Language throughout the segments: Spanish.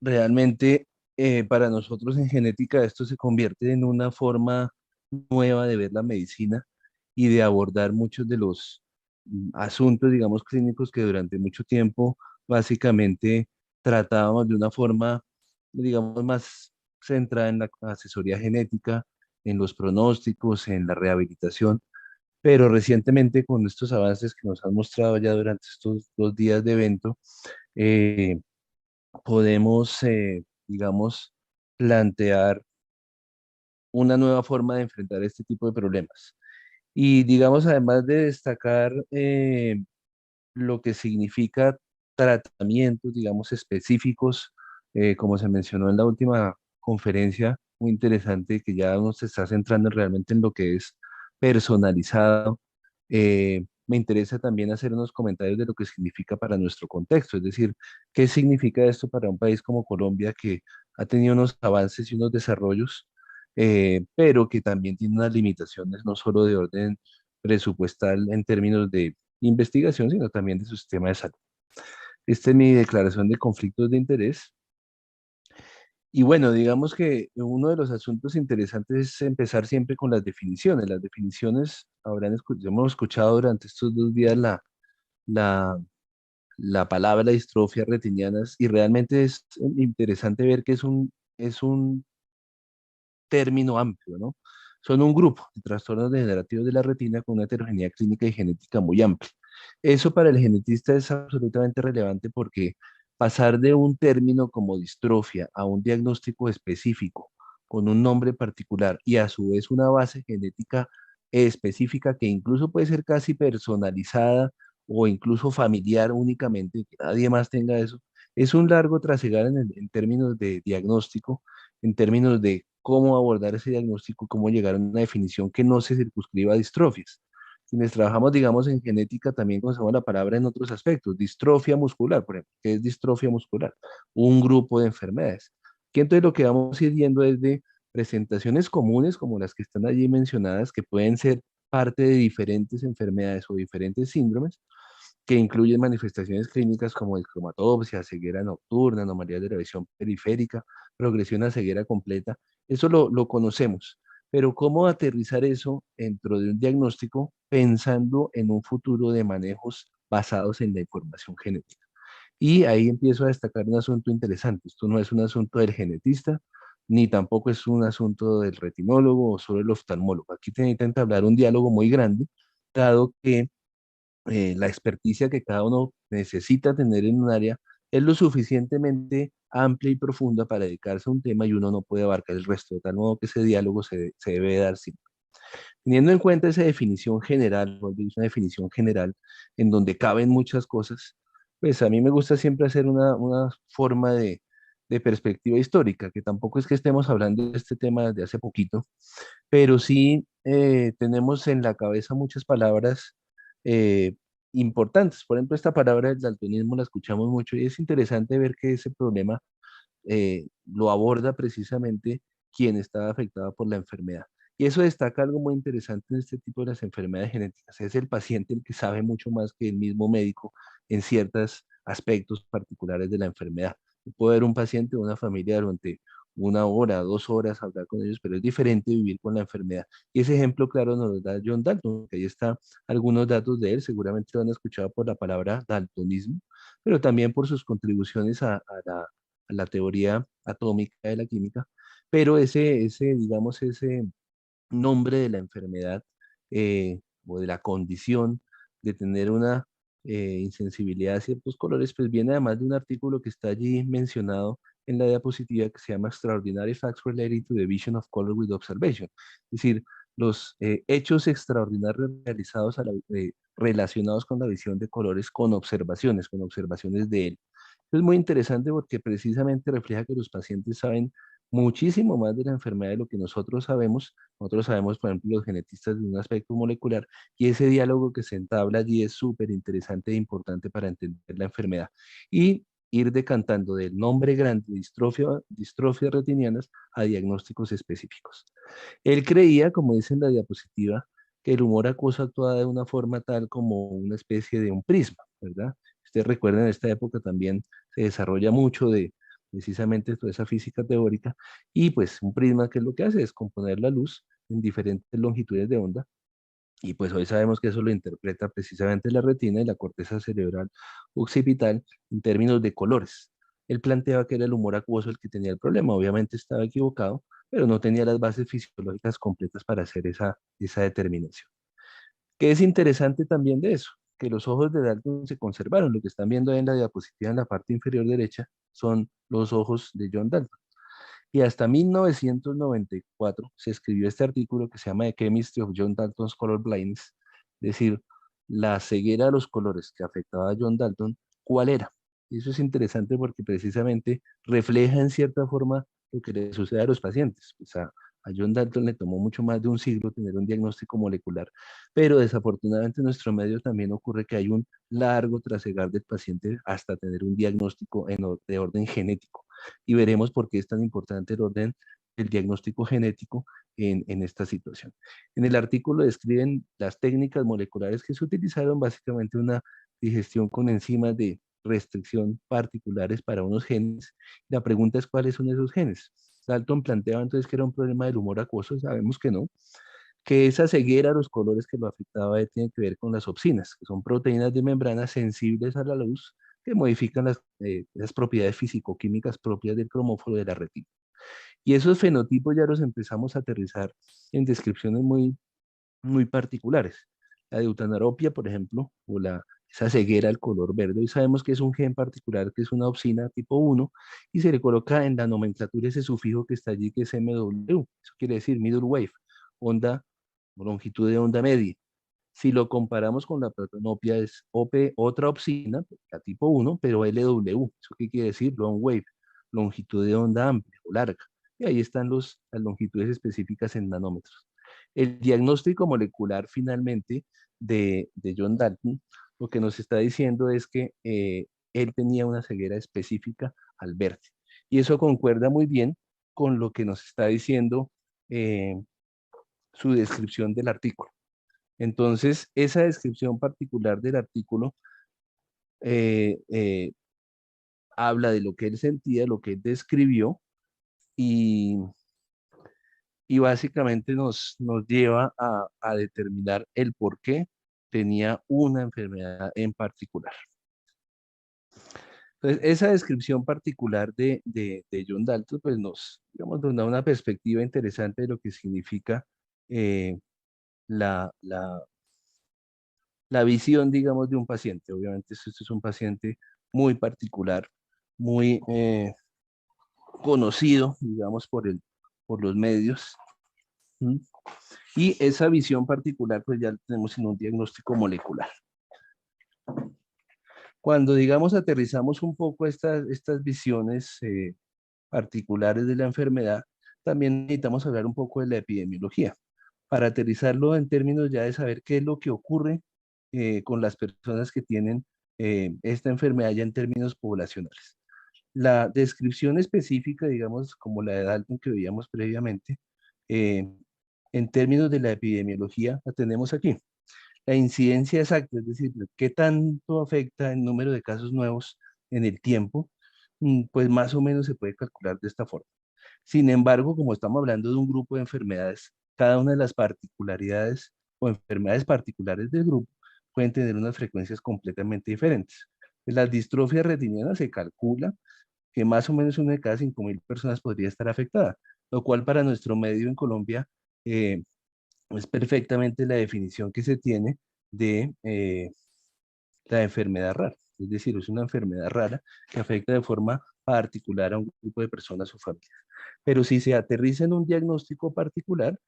realmente para nosotros en genética esto se convierte en una forma nueva de ver la medicina y de abordar muchos de los asuntos, digamos, clínicos que durante mucho tiempo básicamente tratábamos de una forma, digamos, más centrada en la asesoría genética, en los pronósticos, en la rehabilitación. Pero recientemente con estos avances que nos han mostrado ya durante estos 2 días de evento, eh, podemos, digamos, plantear una nueva forma de enfrentar este tipo de problemas. Y digamos, además de destacar lo que significa tratamientos, digamos, específicos, como se mencionó en la última conferencia, muy interesante, que ya uno se está centrando realmente en lo que es personalizado. Me interesa también hacer unos comentarios de lo que significa para nuestro contexto, es decir, qué significa esto para un país como Colombia que ha tenido unos avances y unos desarrollos, pero que también tiene unas limitaciones no solo de orden presupuestal en términos de investigación, sino también de su sistema de salud. Esta es mi declaración de conflictos de interés. Y bueno, digamos que uno de los asuntos interesantes es empezar siempre con las definiciones. Las definiciones, hemos escuchado durante estos 2 días la, la palabra distrofia retinianas y realmente es interesante ver que es un término amplio, ¿no? Son un grupo de trastornos degenerativos de la retina con una heterogeneidad clínica y genética muy amplia. Eso para el genetista es absolutamente relevante porque pasar de un término como distrofia a un diagnóstico específico con un nombre particular y a su vez una base genética específica que incluso puede ser casi personalizada o incluso familiar únicamente, que nadie más tenga eso, es un largo trasegar en términos de diagnóstico, en términos de cómo abordar ese diagnóstico, cómo llegar a una definición que no se circunscriba a distrofias. Quienes trabajamos, digamos, en genética también conocemos la palabra en otros aspectos, distrofia muscular, por ejemplo, ¿qué es distrofia muscular? Un grupo de enfermedades. Que entonces lo que vamos a ir viendo es de presentaciones comunes como las que están allí mencionadas, que pueden ser parte de diferentes enfermedades o diferentes síndromes, que incluyen manifestaciones clínicas como cromatopsia, ceguera nocturna, anomalías de la visión periférica, progresión a ceguera completa. Eso lo conocemos, pero ¿cómo aterrizar eso dentro de un diagnóstico pensando en un futuro de manejos basados en la información genética? Y ahí empiezo a destacar un asunto interesante. Esto no es un asunto del genetista, ni tampoco es un asunto del retinólogo o solo el oftalmólogo. Aquí te necesita entablar un diálogo muy grande, dado que la experticia que cada uno necesita tener en un área es lo suficientemente amplia y profunda para dedicarse a un tema y uno no puede abarcar el resto, de tal modo que ese diálogo se debe dar siempre. Teniendo en cuenta esa definición general, es una definición general en donde caben muchas cosas, pues a mí me gusta siempre hacer una forma de perspectiva histórica, que tampoco es que estemos hablando de este tema desde hace poquito, pero sí tenemos en la cabeza muchas palabras eh, importantes. Por ejemplo, esta palabra del daltonismo la escuchamos mucho y es interesante ver que ese problema lo aborda precisamente quien está afectado por la enfermedad. Y eso destaca algo muy interesante en este tipo de las enfermedades genéticas. Es el paciente el que sabe mucho más que el mismo médico en ciertos aspectos particulares de la enfermedad. Puede haber un paciente o una familia durante 1 hora, 2 horas hablar con ellos, pero es diferente vivir con la enfermedad. Y ese ejemplo claro nos lo da John Dalton, que ahí está algunos datos de él, seguramente lo han escuchado por la palabra daltonismo, pero también por sus contribuciones a la teoría atómica de la química, pero digamos, ese nombre de la enfermedad o de la condición de tener una insensibilidad a ciertos colores, pues viene además de un artículo que está allí mencionado en la diapositiva que se llama Extraordinary Facts Related to the Vision of Color with Observation. Es decir, los hechos extraordinarios realizados relacionados con la visión de colores con observaciones de él. Es muy interesante porque precisamente refleja que los pacientes saben muchísimo más de la enfermedad de lo que nosotros sabemos. Nosotros sabemos, por ejemplo, los genetistas de un aspecto molecular y ese diálogo que se entabla allí es súper interesante e importante para entender la enfermedad. Y ir decantando del nombre grande, distrofias retinianas, a diagnósticos específicos. Él creía, como dice en la diapositiva, que el humor acuoso actuaba de una forma tal como una especie de un prisma, ¿verdad? Ustedes recuerdan, en esta época también se desarrolla mucho de precisamente toda esa física teórica, y pues un prisma que es lo que hace es componer la luz en diferentes longitudes de onda, y pues hoy sabemos que eso lo interpreta precisamente la retina y la corteza cerebral occipital en términos de colores. Él planteaba que era el humor acuoso el que tenía el problema, obviamente estaba equivocado, pero no tenía las bases fisiológicas completas para hacer esa determinación. ¿Qué es interesante también de eso? Que los ojos de Dalton se conservaron. Lo que están viendo ahí en la diapositiva en la parte inferior derecha son los ojos de John Dalton. Y hasta 1994 se escribió este artículo que se llama The Chemistry of John Dalton's Color Blindness, es decir, la ceguera de los colores que afectaba a John Dalton, ¿cuál era? Y eso es interesante porque precisamente refleja en cierta forma lo que le sucede a los pacientes. Pues a John Dalton le tomó mucho más de un siglo tener un diagnóstico molecular, pero desafortunadamente en nuestro medio también ocurre que hay un largo trasegar del paciente hasta tener un diagnóstico de orden genético, y veremos por qué es tan importante el orden del diagnóstico genético en esta situación. En el artículo describen las técnicas moleculares que se utilizaron, básicamente una digestión con enzimas de restricción particulares para unos genes. La pregunta es cuáles son esos genes. Dalton planteaba entonces que era un problema del humor acuoso, sabemos que no, que esa ceguera a los colores que lo afectaba tiene que ver con las opsinas, que son proteínas de membrana sensibles a la luz que modifican las propiedades físico-químicas propias del cromóforo de la retina. Y esos fenotipos ya los empezamos a aterrizar en descripciones muy particulares. La deutanaropia, por ejemplo, o esa ceguera al color verde. Hoy sabemos que es un gen particular, que es una opsina tipo 1, y se le coloca en la nomenclatura ese sufijo que está allí, que es MW. Eso quiere decir middle wave, onda, longitud de onda media. Si lo comparamos con la protonopia, es otra opsina, la tipo 1, pero LW. ¿Eso qué quiere decir? Long wave, longitud de onda amplia o larga. Y ahí están las longitudes específicas en nanómetros. El diagnóstico molecular finalmente de John Dalton, lo que nos está diciendo es que él tenía una ceguera específica al verde. Y eso concuerda muy bien con lo que nos está diciendo su descripción del artículo. Entonces, esa descripción particular del artículo eh, eh, habla de lo que él sentía, lo que él describió, y, y básicamente nos lleva a determinar el por qué tenía una enfermedad en particular. Entonces, esa descripción particular de John Dalton, pues digamos, nos da una perspectiva interesante de lo que significa eh, la, la, la visión, digamos, de un paciente. Obviamente, esto es un paciente muy particular, muy conocido, digamos, por los medios. ¿Mm? Y esa visión particular, pues ya la tenemos en un diagnóstico molecular. Cuando, digamos, aterrizamos un poco estas visiones particulares de la enfermedad, también necesitamos hablar un poco de la epidemiología, para aterrizarlo en términos ya de saber qué es lo que ocurre con las personas que tienen esta enfermedad ya en términos poblacionales. La descripción específica, digamos, como la de Dalton que veíamos previamente, eh, en términos de la epidemiología, la tenemos aquí. La incidencia exacta, es decir, qué tanto afecta el número de casos nuevos en el tiempo, pues más o menos se puede calcular de esta forma. Sin embargo, como estamos hablando de un grupo de enfermedades, cada una de las particularidades o enfermedades particulares del grupo pueden tener unas frecuencias completamente diferentes. Las distrofias retinianas se calcula que más o menos una de cada 5.000 personas podría estar afectada, lo cual para nuestro medio en Colombia eh, es perfectamente la definición que se tiene de la enfermedad rara. Es decir, es una enfermedad rara que afecta de forma particular a un grupo de personas o familias. Pero si se aterriza en un diagnóstico particular,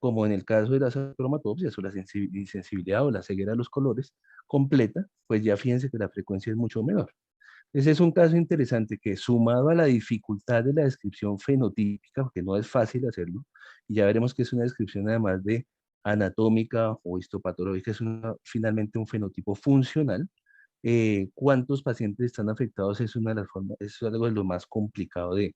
como en el caso de las cromatopsias o la insensibilidad o la ceguera de los colores completa, pues ya fíjense que la frecuencia es mucho menor. Ese es un caso interesante que, sumado a la dificultad de la descripción fenotípica, porque no es fácil hacerlo, y ya veremos que es una descripción además de anatómica o histopatológica, es finalmente un fenotipo funcional. ¿Cuántos pacientes están afectados? Es una de las formas, es algo de lo más complicado de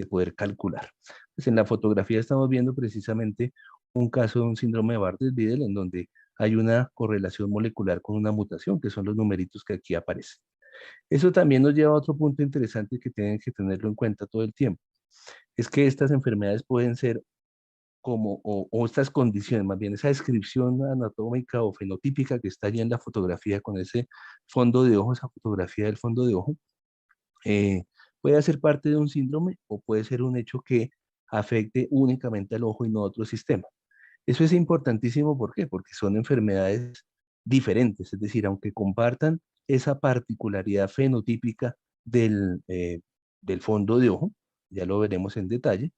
poder calcular. Pues en la fotografía estamos viendo precisamente un caso de un síndrome de Bardet-Biedl en donde hay una correlación molecular con una mutación, que son los numeritos que aquí aparecen. Eso también nos lleva a otro punto interesante que tienen que tenerlo en cuenta todo el tiempo. Es que estas enfermedades pueden ser como, o estas condiciones, más bien esa descripción anatómica o fenotípica que está allí en la fotografía con ese fondo de ojo, esa fotografía del fondo de ojo, eh, puede hacer parte de un síndrome o puede ser un hecho que afecte únicamente al ojo y no a otro sistema. Eso es importantísimo, ¿por qué? Porque son enfermedades diferentes, es decir, aunque compartan esa particularidad fenotípica del fondo de ojo, ya lo veremos en detalle,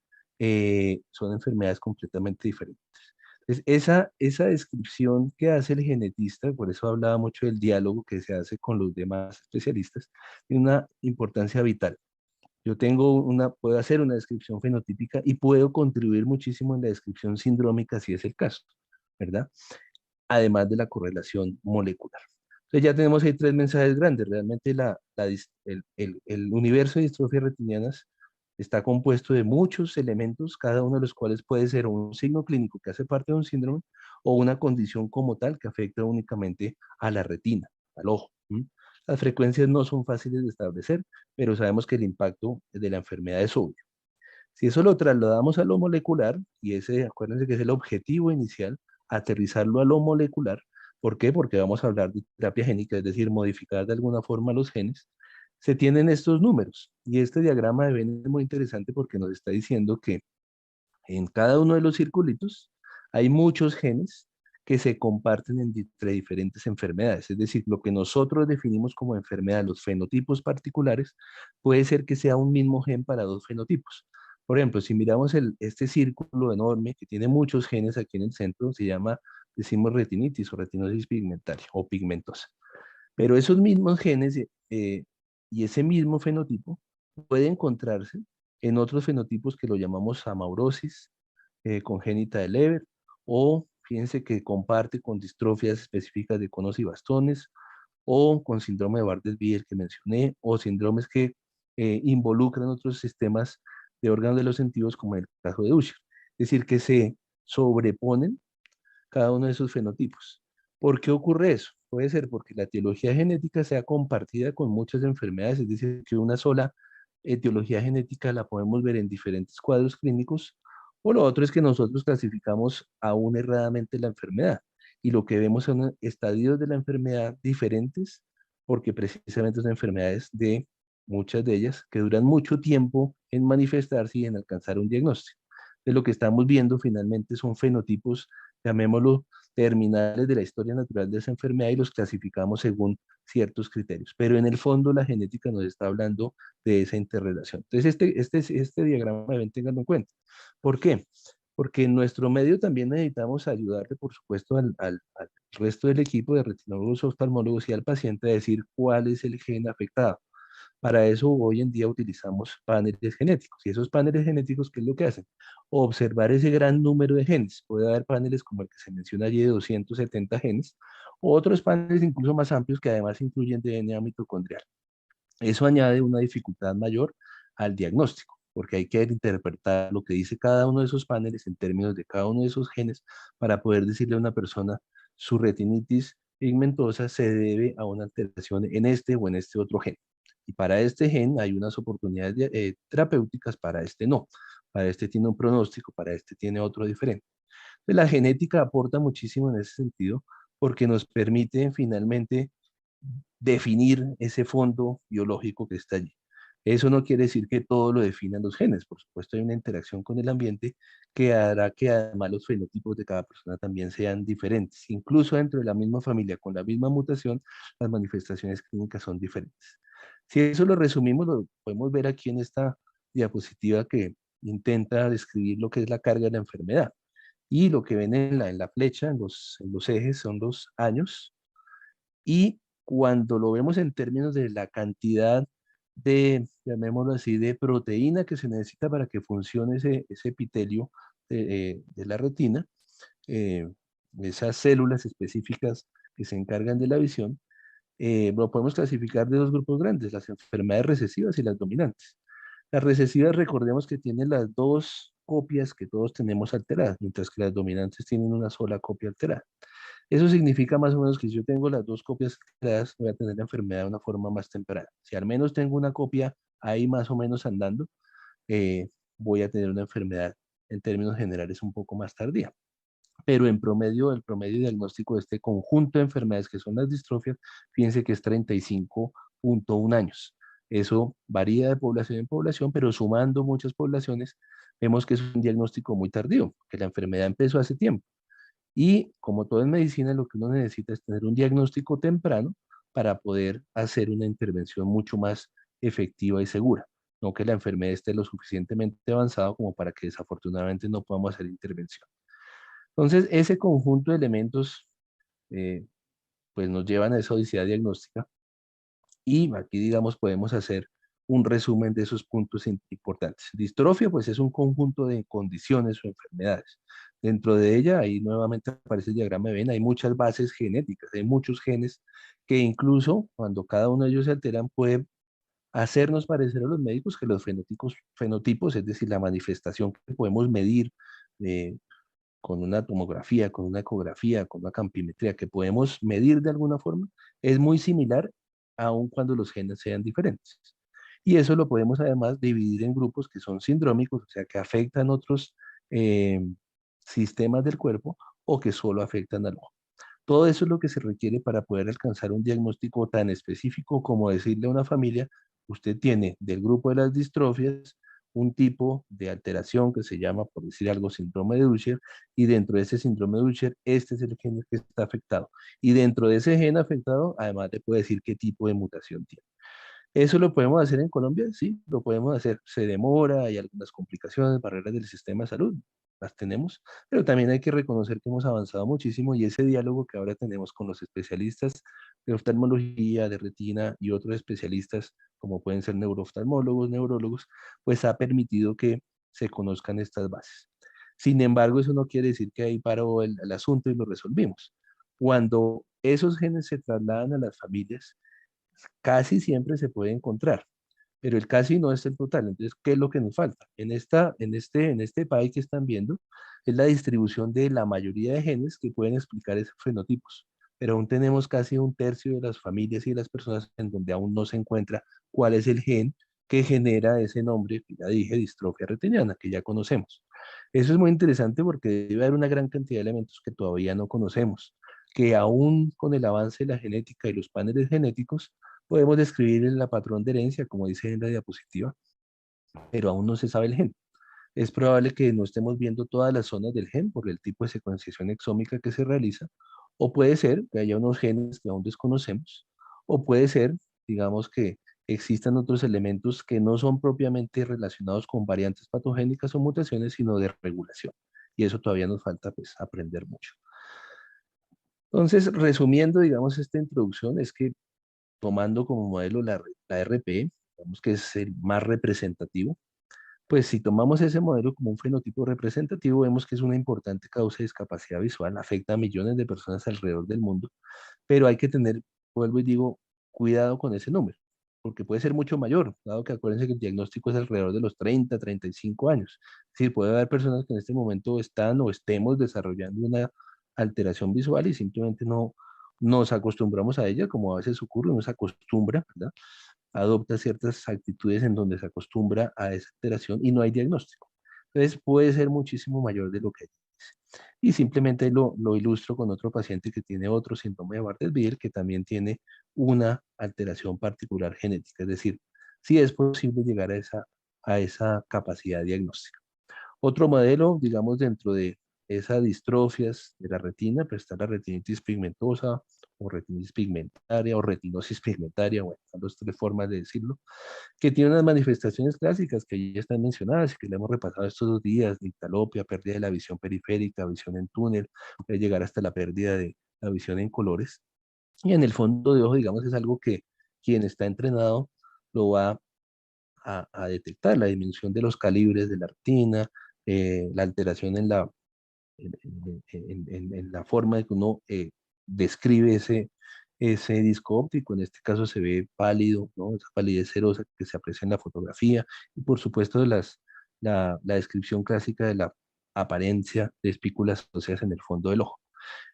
son enfermedades completamente diferentes. Entonces, esa descripción que hace el genetista, por eso hablaba mucho del diálogo que se hace con los demás especialistas, tiene una importancia vital. Yo puedo hacer una descripción fenotípica y puedo contribuir muchísimo en la descripción sindrómica si es el caso, ¿verdad? Además de la correlación molecular. Entonces ya tenemos ahí tres mensajes grandes. Realmente el universo de distrofias retinianas está compuesto de muchos elementos, cada uno de los cuales puede ser un signo clínico que hace parte de un síndrome o una condición como tal que afecta únicamente a la retina, al ojo. ¿M? Las frecuencias no son fáciles de establecer, pero sabemos que el impacto de la enfermedad es obvio. Si eso lo trasladamos a lo molecular, y ese, acuérdense que es el objetivo inicial, aterrizarlo a lo molecular. ¿Por qué? Porque vamos a hablar de terapia génica, es decir, modificar de alguna forma los genes. Se tienen estos números, y este diagrama de Venn es muy interesante porque nos está diciendo que en cada uno de los circulitos hay muchos genes que se comparten entre diferentes enfermedades. Es decir, lo que nosotros definimos como enfermedad, los fenotipos particulares, puede ser que sea un mismo gen para dos fenotipos. Por ejemplo, si miramos este círculo enorme que tiene muchos genes aquí en el centro, se llama, decimos retinitis o retinosis pigmentaria o pigmentosa. Pero esos mismos genes y ese mismo fenotipo puede encontrarse en otros fenotipos que lo llamamos amaurosis congénita de Leber, o fíjense que comparte con distrofias específicas de conos y bastones, o con síndrome de Bardet-Biedl que mencioné, o síndromes que involucran otros sistemas de órganos de los sentidos, como en el caso de Usher. Es decir, que se sobreponen cada uno de esos fenotipos. ¿Por qué ocurre eso? Puede ser porque la etiología genética sea compartida con muchas enfermedades, es decir, que una sola etiología genética la podemos ver en diferentes cuadros clínicos, o lo otro es que nosotros clasificamos aún erradamente la enfermedad y lo que vemos son estadios de la enfermedad diferentes, porque precisamente son enfermedades de muchas de ellas que duran mucho tiempo en manifestarse y en alcanzar un diagnóstico. De lo que estamos viendo finalmente son fenotipos, llamémoslo, terminales de la historia natural de esa enfermedad y los clasificamos según ciertos criterios. Pero en el fondo la genética nos está hablando de esa interrelación. Entonces este diagrama deben tenerlo en cuenta. ¿Por qué? Porque en nuestro medio también necesitamos ayudarle, por supuesto, al resto del equipo de retinólogos, oftalmólogos y al paciente a decir cuál es el gen afectado. Para eso hoy en día utilizamos paneles genéticos. Y esos paneles genéticos, ¿qué es lo que hacen? Observar ese gran número de genes. Puede haber paneles como el que se menciona allí de 270 genes, o otros paneles incluso más amplios que además incluyen DNA mitocondrial. Eso añade una dificultad mayor al diagnóstico, porque hay que interpretar lo que dice cada uno de esos paneles en términos de cada uno de esos genes para poder decirle a una persona su retinitis pigmentosa se debe a una alteración en este o en este otro gen. Y para este gen hay unas oportunidades terapéuticas, para este no. Para este tiene un pronóstico, para este tiene otro diferente. Entonces, la genética aporta muchísimo en ese sentido porque nos permite finalmente definir ese fondo biológico que está allí. Eso no quiere decir que todo lo definan los genes, por supuesto hay una interacción con el ambiente que hará que además los fenotipos de cada persona también sean diferentes. Incluso dentro de la misma familia, con la misma mutación, las manifestaciones clínicas son diferentes. Si eso lo resumimos, lo podemos ver aquí en esta diapositiva que intenta describir lo que es la carga de la enfermedad. Y lo que ven en la flecha, en los ejes, son los años, y cuando lo vemos en términos de la cantidad de, llamémoslo así, de proteína que se necesita para que funcione ese epitelio de la retina, eh, esas células específicas que se encargan de la visión, lo podemos clasificar de dos grupos grandes, las enfermedades recesivas y las dominantes. Las recesivas, recordemos que tienen las dos copias que todos tenemos alteradas, mientras que las dominantes tienen una sola copia alterada. Eso significa más o menos que si yo tengo las dos copias creadas, voy a tener la enfermedad de una forma más temprana. Si al menos tengo una copia ahí más o menos andando, eh, voy a tener una enfermedad en términos generales un poco más tardía. Pero en promedio, el promedio diagnóstico de este conjunto de enfermedades que son las distrofias, fíjense que es 35,1 años. Eso varía de población en población, pero sumando muchas poblaciones, vemos que es un diagnóstico muy tardío, que la enfermedad empezó hace tiempo. Y como todo en medicina, lo que uno necesita es tener un diagnóstico temprano para poder hacer una intervención mucho más efectiva y segura. No que la enfermedad esté lo suficientemente avanzada como para que desafortunadamente no podamos hacer intervención. Entonces, ese conjunto de elementos eh, pues nos llevan a esa odisea diagnóstica y aquí, digamos, podemos hacer un resumen de esos puntos importantes. Distrofia, pues es un conjunto de condiciones o enfermedades. Dentro de ella, ahí nuevamente aparece el diagrama de Venn, hay muchas bases genéticas, hay muchos genes que incluso cuando cada uno de ellos se alteran puede hacernos parecer a los médicos que los fenotipos, es decir, la manifestación que podemos medir eh, con una tomografía, con una ecografía, con una campimetría que podemos medir de alguna forma, es muy similar aun cuando los genes sean diferentes. Y eso lo podemos además dividir en grupos que son sindrómicos, o sea, que afectan otros eh, sistemas del cuerpo o que solo afectan al ojo. Todo eso es lo que se requiere para poder alcanzar un diagnóstico tan específico como decirle a una familia, usted tiene del grupo de las distrofias un tipo de alteración que se llama, por decir algo, síndrome de Usher, y dentro de ese síndrome de Usher, este es el gen que está afectado. Y dentro de ese gen afectado, además le puede decir qué tipo de mutación tiene. ¿Eso lo podemos hacer en Colombia? Sí, lo podemos hacer. Se demora, hay algunas complicaciones, barreras del sistema de salud, las tenemos, pero también hay que reconocer que hemos avanzado muchísimo y ese diálogo que ahora tenemos con los especialistas de oftalmología, de retina y otros especialistas, como pueden ser neurooftalmólogos, neurólogos, pues ha permitido que se conozcan estas bases. Sin embargo, eso no quiere decir que ahí paró el asunto y lo resolvimos. Cuando esos genes se trasladan a las familias, casi siempre se puede encontrar, pero el casi no es el total. Entonces, ¿qué es lo que nos falta? En este pie que están viendo, es la distribución de la mayoría de genes que pueden explicar esos fenotipos, pero aún tenemos casi un tercio de las familias y de las personas en donde aún no se encuentra cuál es el gen que genera ese nombre, que ya dije, distrofia retiniana, que ya conocemos. Eso es muy interesante porque debe haber una gran cantidad de elementos que todavía no conocemos, que aún con el avance de la genética y los paneles genéticos, podemos describir el patrón de herencia, como dice en la diapositiva, pero aún no se sabe el gen. Es probable que no estemos viendo todas las zonas del gen por el tipo de secuenciación exómica que se realiza, o puede ser que haya unos genes que aún desconocemos, o puede ser, digamos, que existan otros elementos que no son propiamente relacionados con variantes patogénicas o mutaciones, sino de regulación. Y eso todavía nos falta, pues, aprender mucho. Entonces, resumiendo, digamos, esta introducción, es que tomando como modelo la RP, digamos que es el más representativo, pues si tomamos ese modelo como un fenotipo representativo, vemos que es una importante causa de discapacidad visual, afecta a millones de personas alrededor del mundo, pero hay que tener, vuelvo y digo, cuidado con ese número, porque puede ser mucho mayor, dado que acuérdense que el diagnóstico es alrededor de los 30, 35 años. Es decir, puede haber personas que en este momento están o estemos desarrollando una alteración visual y simplemente no nos acostumbramos a ella, como a veces ocurre, uno se acostumbra, ¿verdad? Adopta ciertas actitudes en donde se acostumbra a esa alteración y no hay diagnóstico. Entonces puede ser muchísimo mayor de lo que dice. Y simplemente lo ilustro con otro paciente que tiene otro síndrome de Bardet-Biedl que también tiene una alteración particular genética. Es decir, sí es posible llegar a esa capacidad diagnóstica. Otro modelo, digamos, dentro de esas distrofias de la retina, pues está la retinitis pigmentosa o retinitis pigmentaria o retinosis pigmentaria, bueno, son las tres formas de decirlo, que tiene unas manifestaciones clásicas que ya están mencionadas y que le hemos repasado estos 2 días: nictalopia, pérdida de la visión periférica, visión en túnel, puede llegar hasta la pérdida de la visión en colores. Y en el fondo de ojo, digamos, es algo que quien está entrenado lo va a detectar, la disminución de los calibres de la retina, la alteración en la forma de que uno describe ese disco óptico. En este caso se ve pálido, ¿no? Esa palidez cerosa que se aprecia en la fotografía, y por supuesto la descripción clásica de la apariencia de espículas óseas en el fondo del ojo.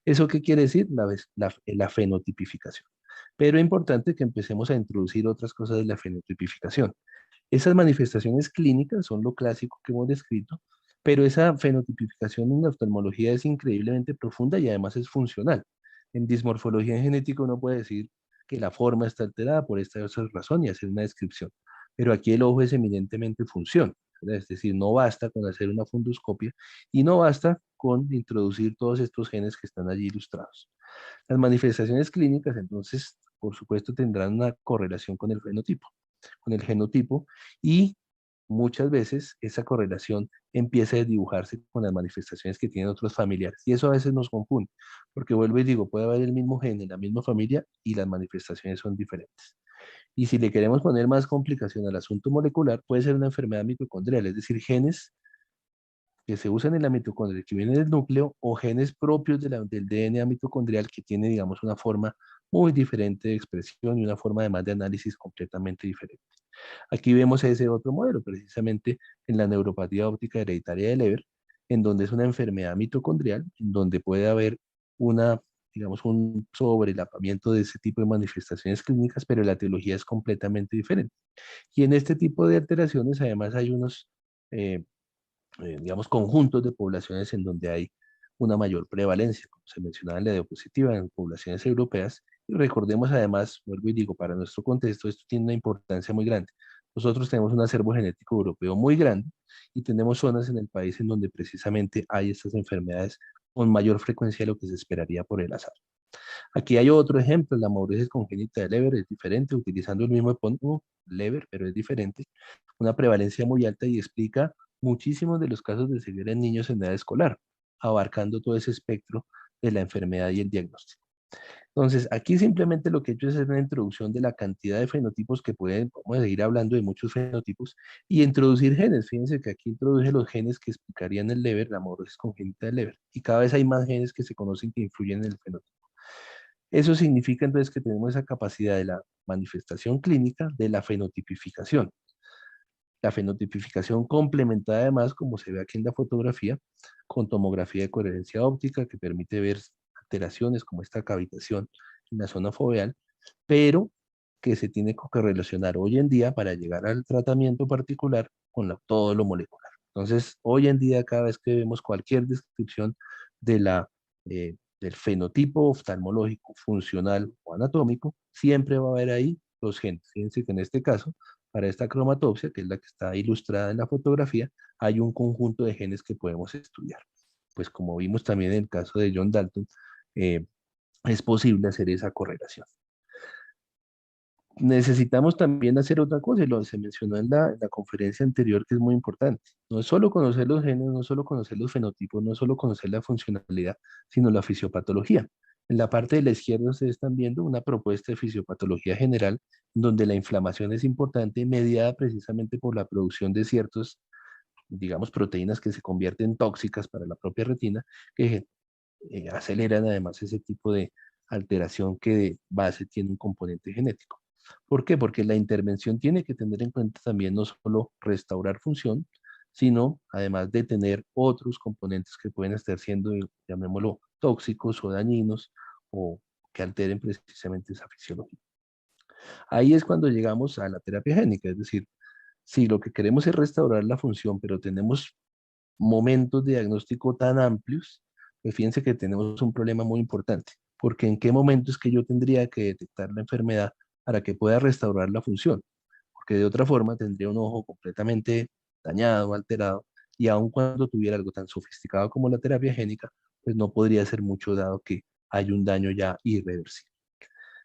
¿Eso qué quiere decir? La fenotipificación. Pero es importante que empecemos a introducir otras cosas de la fenotipificación. Esas manifestaciones clínicas son lo clásico que hemos descrito, pero esa fenotipificación en la oftalmología es increíblemente profunda y además es funcional. En dismorfología genética uno puede decir que la forma está alterada por esta o esa razón y hacer una descripción. Pero aquí el ojo es eminentemente función, ¿verdad? Es decir, no basta con hacer una fundoscopia y no basta con introducir todos estos genes que están allí ilustrados. Las manifestaciones clínicas, entonces, por supuesto, tendrán una correlación con el genotipo y muchas veces esa correlación empieza a dibujarse con las manifestaciones que tienen otros familiares. Y eso a veces nos confunde, porque vuelvo y digo, puede haber el mismo gen en la misma familia y las manifestaciones son diferentes. Y si le queremos poner más complicación al asunto molecular, puede ser una enfermedad mitocondrial, es decir, genes que se usan en la mitocondria que vienen del núcleo o genes propios del DNA mitocondrial que tiene, digamos, una forma muy diferente de expresión y una forma además de análisis completamente diferente. Aquí vemos ese otro modelo, precisamente en la neuropatía óptica hereditaria de Leber, en donde es una enfermedad mitocondrial, en donde puede haber una, digamos, un sobrelapamiento de ese tipo de manifestaciones clínicas, pero la etiología es completamente diferente. Y en este tipo de alteraciones, además, hay unos, digamos, conjuntos de poblaciones en donde hay una mayor prevalencia, como se mencionaba en la diapositiva, en poblaciones europeas. Y recordemos además, vuelvo y digo, para nuestro contexto esto tiene una importancia muy grande. Nosotros tenemos un acervo genético europeo muy grande y tenemos zonas en el país en donde precisamente hay estas enfermedades con mayor frecuencia de lo que se esperaría por el azar. Aquí hay otro ejemplo, la hemorroides congénita de Leber es diferente, utilizando el mismo epónimo, Leber, pero es diferente, una prevalencia muy alta y explica muchísimos de los casos de ceguera en niños en edad escolar, abarcando todo ese espectro de la enfermedad y el diagnóstico. Entonces, aquí simplemente lo que he hecho es hacer una introducción de la cantidad de fenotipos que pueden, vamos a seguir hablando de muchos fenotipos, y introducir genes. Fíjense que aquí introduje los genes que explicarían el Leber, la hemorroides congénita del Leber, y cada vez hay más genes que se conocen que influyen en el fenotipo. Eso significa entonces que tenemos esa capacidad de la manifestación clínica de la fenotipificación. La fenotipificación complementada además, como se ve aquí en la fotografía, con tomografía de coherencia óptica que permite ver alteraciones como esta cavitación en la zona foveal, pero que se tiene que relacionar hoy en día para llegar al tratamiento particular con todo lo molecular. Entonces, hoy en día, cada vez que vemos cualquier descripción de del fenotipo oftalmológico, funcional o anatómico, siempre va a haber ahí los genes. Fíjense que en este caso, para esta cromatopsia, que es la que está ilustrada en la fotografía, hay un conjunto de genes que podemos estudiar. Pues como vimos también en el caso de John Dalton, eh, es posible hacer esa correlación. Necesitamos también hacer otra cosa, y lo se mencionó en la conferencia anterior, que es muy importante. No es solo conocer los genes, no es solo conocer los fenotipos, no es solo conocer la funcionalidad, sino la fisiopatología. En la parte de la izquierda ustedes están viendo una propuesta de fisiopatología general, donde la inflamación es importante, mediada precisamente por la producción de ciertos, digamos, proteínas que se convierten tóxicas para la propia retina, que aceleran además ese tipo de alteración que de base tiene un componente genético. ¿Por qué? Porque la intervención tiene que tener en cuenta también no solo restaurar función, sino además de tener otros componentes que pueden estar siendo, llamémoslo, tóxicos o dañinos o que alteren precisamente esa fisiología. Ahí es cuando llegamos a la terapia génica, es decir, si lo que queremos es restaurar la función, pero tenemos momentos de diagnóstico tan amplios, pues fíjense que tenemos un problema muy importante, porque en qué momento es que yo tendría que detectar la enfermedad para que pueda restaurar la función, porque de otra forma tendría un ojo completamente dañado, alterado, y aun cuando tuviera algo tan sofisticado como la terapia génica, pues no podría hacer mucho dado que hay un daño ya irreversible.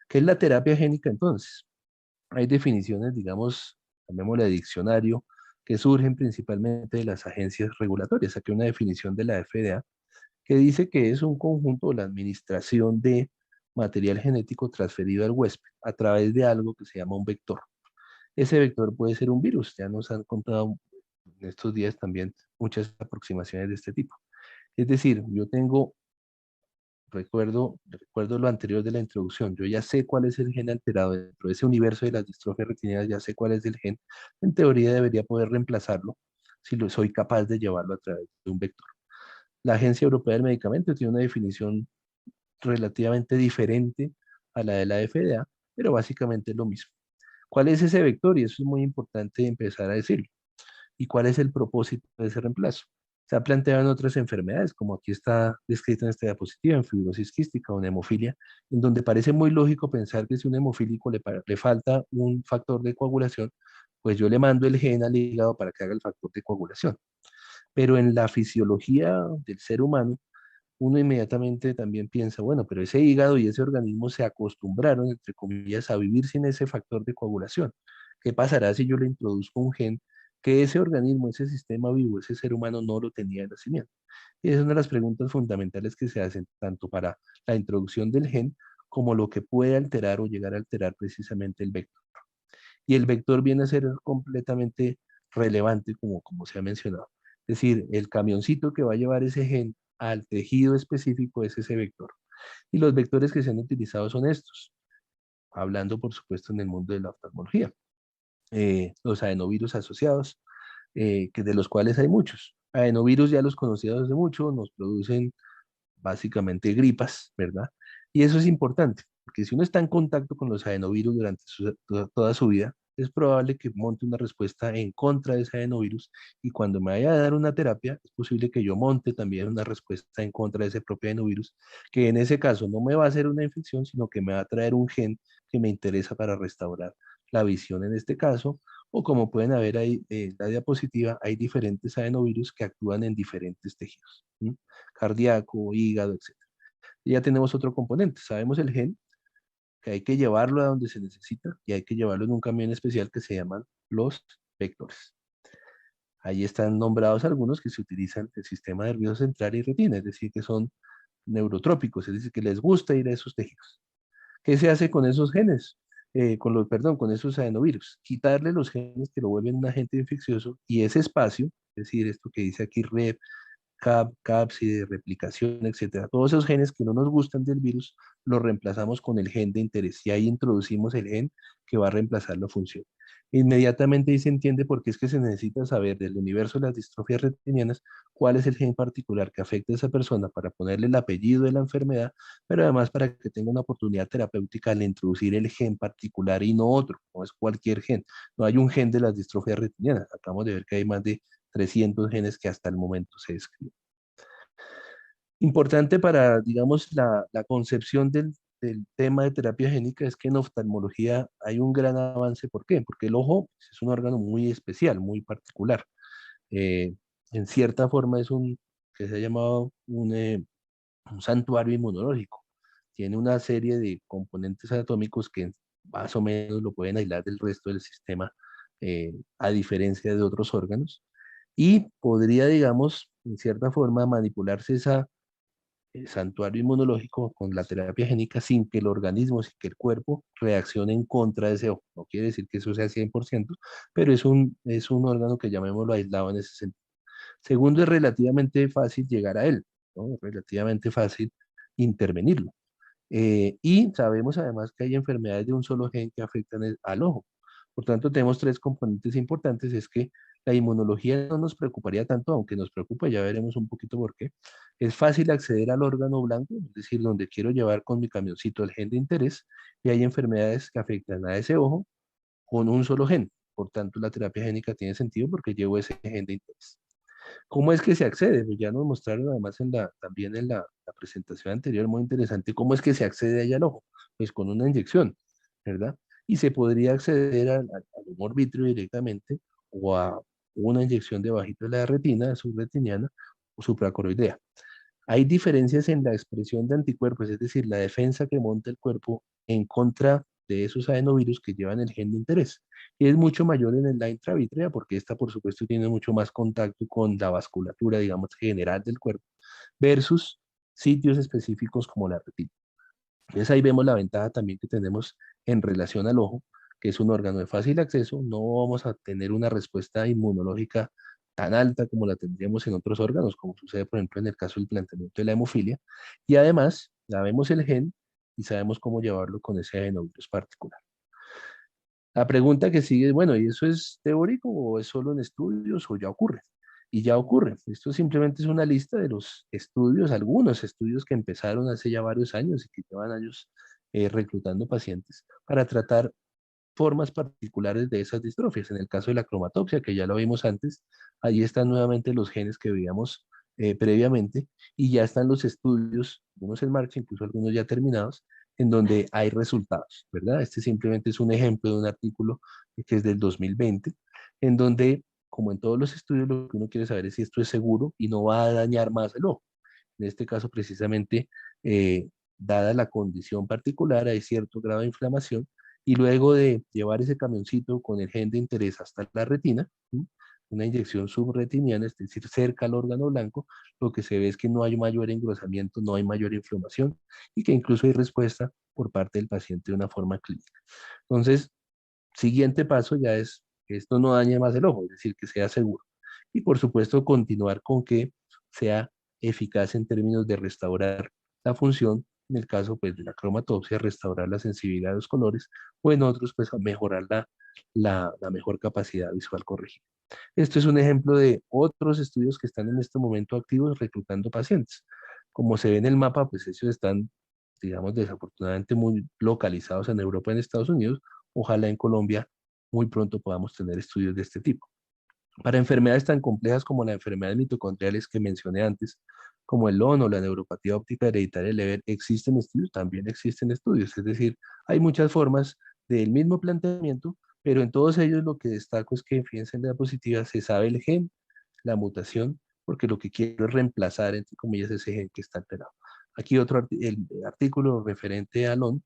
¿Qué es la terapia génica entonces? Hay definiciones, digamos, llamémosle de diccionario, que surgen principalmente de las agencias regulatorias. Aquí una definición de la FDA que dice que es un conjunto de la administración de material genético transferido al huésped a través de algo que se llama un vector. Ese vector puede ser un virus, ya nos han contado en estos días también muchas aproximaciones de este tipo. Es decir, yo tengo recuerdo lo anterior de la introducción. Yo ya sé cuál es el gen alterado dentro de ese universo de las distrofias retinianas, ya sé cuál es el gen. En teoría debería poder reemplazarlo si lo soy capaz de llevarlo a través de un vector. La Agencia Europea del Medicamento tiene una definición relativamente diferente a la de la FDA, pero básicamente es lo mismo. ¿Cuál es ese vector? Y eso es muy importante empezar a decirlo. ¿Y cuál es el propósito de ese reemplazo? Se ha planteado en otras enfermedades, como aquí está descrito en esta diapositiva, en fibrosis quística o en hemofilia, en donde parece muy lógico pensar que si a un hemofílico le falta un factor de coagulación, pues yo le mando el gen al hígado para que haga el factor de coagulación. Pero en la fisiología del ser humano, uno inmediatamente también piensa, bueno, pero ese hígado y ese organismo se acostumbraron, entre comillas, a vivir sin ese factor de coagulación. ¿Qué pasará si yo le introduzco un gen que ese organismo, ese sistema vivo, ese ser humano no lo tenía de nacimiento? Y esa es una de las preguntas fundamentales que se hacen tanto para la introducción del gen como lo que puede alterar o llegar a alterar precisamente el vector. Y el vector viene a ser completamente relevante, como se ha mencionado. Es decir, el camioncito que va a llevar ese gen al tejido específico es ese vector. Y los vectores que se han utilizado son estos, hablando por supuesto en el mundo de la oftalmología. Los adenovirus asociados, que de los cuales hay muchos. Adenovirus ya los conocidos hace mucho, nos producen básicamente gripas, ¿verdad? Y eso es importante, porque si uno está en contacto con los adenovirus durante toda su vida, es probable que monte una respuesta en contra de ese adenovirus y cuando me vaya a dar una terapia, es posible que yo monte también una respuesta en contra de ese propio adenovirus, que en ese caso no me va a hacer una infección, sino que me va a traer un gen que me interesa para restaurar la visión en este caso, o como pueden ver ahí en la diapositiva, hay diferentes adenovirus que actúan en diferentes tejidos. ¿Sí? Cardíaco, hígado, etcétera. Y ya tenemos otro componente, sabemos el gen, que hay que llevarlo a donde se necesita y hay que llevarlo en un camión especial que se llaman los vectores. Ahí están nombrados algunos que se utilizan el sistema nervioso central y retina, es decir, que son neurotrópicos, es decir, que les gusta ir a esos tejidos. ¿Qué se hace con esos genes? Con esos adenovirus. Quitarle los genes que lo vuelven un agente infeccioso y ese espacio, es decir, esto que dice aquí REP, cápside, replicación, etcétera. Todos esos genes que no nos gustan del virus, los reemplazamos con el gen de interés y ahí introducimos el gen que va a reemplazar la función. Inmediatamente ahí se entiende por qué es que se necesita saber del universo de las distrofias retinianas cuál es el gen particular que afecta a esa persona para ponerle el apellido de la enfermedad, pero además para que tenga una oportunidad terapéutica al introducir el gen particular y no otro, no es cualquier gen. No hay un gen de las distrofias retinianas. Acabamos de ver que hay más de 300 genes que hasta el momento se describen. Importante para, digamos, la concepción del tema de terapia génica es que en oftalmología hay un gran avance. ¿Por qué? Porque el ojo pues, es un órgano muy especial, muy particular. Eh, en cierta forma es que se ha llamado un santuario inmunológico. Tiene una serie de componentes anatómicos que más o menos lo pueden aislar del resto del sistema, a diferencia de otros órganos. Y podría, digamos, en cierta forma manipularse esa santuario inmunológico con la terapia génica sin que el organismo, sin que el cuerpo reaccione en contra de ese ojo. No quiere decir que eso sea 100%, pero es un órgano que llamémoslo aislado en ese sentido. Segundo, es relativamente fácil llegar a él, ¿no? Es relativamente fácil intervenirlo. Y sabemos además que hay enfermedades de un solo gen que afectan al ojo. Por tanto, tenemos tres componentes importantes. Es que la inmunología no nos preocuparía tanto, aunque nos preocupa, ya veremos un poquito por qué. Es fácil acceder al órgano blanco, es decir, donde quiero llevar con mi camioncito el gen de interés, y hay enfermedades que afectan a ese ojo con un solo gen. Por tanto, la terapia génica tiene sentido porque llevo ese gen de interés. ¿Cómo es que se accede? Pues ya nos mostraron además también en la presentación anterior, muy interesante, cómo es que se accede allá al ojo. Pues con una inyección, ¿verdad? Y se podría acceder al humor vitrio directamente o a una inyección debajito de la retina, subretiniana o supracoroidea. Hay diferencias en la expresión de anticuerpos, es decir, la defensa que monta el cuerpo en contra de esos adenovirus que llevan el gen de interés. Y es mucho mayor en la intravítrea porque esta, por supuesto, tiene mucho más contacto con la vasculatura, digamos, general del cuerpo, versus sitios específicos como la retina. Entonces ahí vemos la ventaja también que tenemos en relación al ojo, que es un órgano de fácil acceso, no vamos a tener una respuesta inmunológica tan alta como la tendríamos en otros órganos, como sucede por ejemplo en el caso del planteamiento de la hemofilia, y además sabemos el gen y sabemos cómo llevarlo con ese adenovirus particular. La pregunta que sigue es, bueno, ¿y eso es teórico o es solo en estudios o ya ocurre? y ya ocurre. Esto simplemente es una lista de los estudios, algunos estudios que empezaron hace ya varios años y que llevan años reclutando pacientes para tratar formas particulares de esas distrofias. En el caso de la cromatopsia, que ya lo vimos antes, ahí están nuevamente los genes que veíamos previamente y ya están los estudios, unos en marcha, incluso algunos ya terminados, en donde hay resultados, ¿verdad? Este simplemente es un ejemplo de un artículo que es del 2020, en donde, como en todos los estudios, lo que uno quiere saber es si esto es seguro y no va a dañar más el ojo. En este caso, precisamente, dada la condición particular, hay cierto grado de inflamación y luego de llevar ese camioncito con el gen de interés hasta la retina, ¿sí? Una inyección subretiniana, es decir, cerca al órgano blanco, lo que se ve es que no hay mayor engrosamiento, no hay mayor inflamación y que incluso hay respuesta por parte del paciente de una forma clínica. Entonces, siguiente paso ya es que esto no dañe más el ojo, es decir, que sea seguro. Y por supuesto, continuar con que sea eficaz en términos de restaurar la función, en el caso pues, de la cromatopsia, restaurar la sensibilidad de los colores, o en otros, pues mejorar la mejor capacidad visual corregida. Esto es un ejemplo de otros estudios que están en este momento activos reclutando pacientes. Como se ve en el mapa, pues ellos están, digamos, desafortunadamente muy localizados en Europa y en Estados Unidos. Ojalá en Colombia muy pronto podamos tener estudios de este tipo. Para enfermedades tan complejas como la enfermedad mitocondriales que mencioné antes, como el LON o la neuropatía óptica hereditaria de Leber, ¿existen estudios? También existen estudios. Es decir, hay muchas formas del mismo planteamiento, pero en todos ellos lo que destaco es que, fíjense en la diapositiva, se sabe el gen, la mutación, porque lo que quiero es reemplazar, entre comillas, ese gen que está alterado. Aquí otro el artículo referente a LON,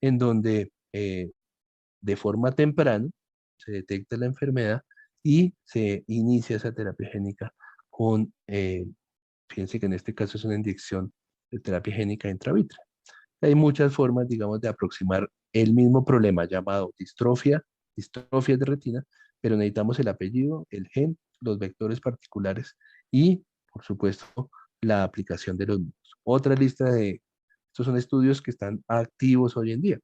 en donde de forma temprana se detecta la enfermedad y se inicia esa terapia génica con, fíjense que en este caso es una inyección de terapia génica intravítrea. Hay muchas formas, digamos, de aproximar el mismo problema llamado distrofia de retina, pero necesitamos el apellido, el gen, los vectores particulares y, por supuesto, la aplicación de los mismos. Otra lista de, estos son estudios que están activos hoy en día,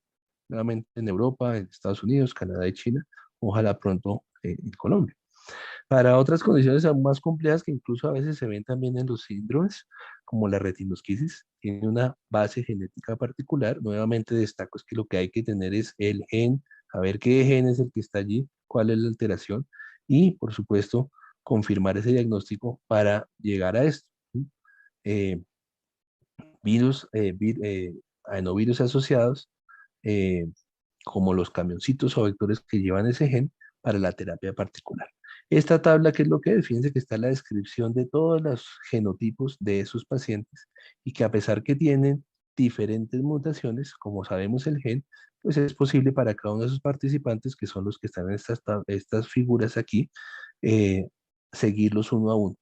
nuevamente en Europa, en Estados Unidos, Canadá y China, ojalá pronto en Colombia. Para otras condiciones aún más complejas que incluso a veces se ven también en los síndromes, como la retinosquisis, tiene una base genética particular. Nuevamente destaco es que lo que hay que tener es el gen, saber qué gen es el que está allí, cuál es la alteración y, por supuesto, confirmar ese diagnóstico para llegar a esto. ¿Sí? Eh, virus, adenovirus asociados, eh, como los camioncitos o vectores que llevan ese gen para la terapia particular. Esta tabla, ¿qué es lo que es? Fíjense que está la descripción de todos los genotipos de esos pacientes y que a pesar que tienen diferentes mutaciones, como sabemos el gen, pues es posible para cada uno de esos participantes, que son los que están en estas figuras aquí, eh, seguirlos uno a uno.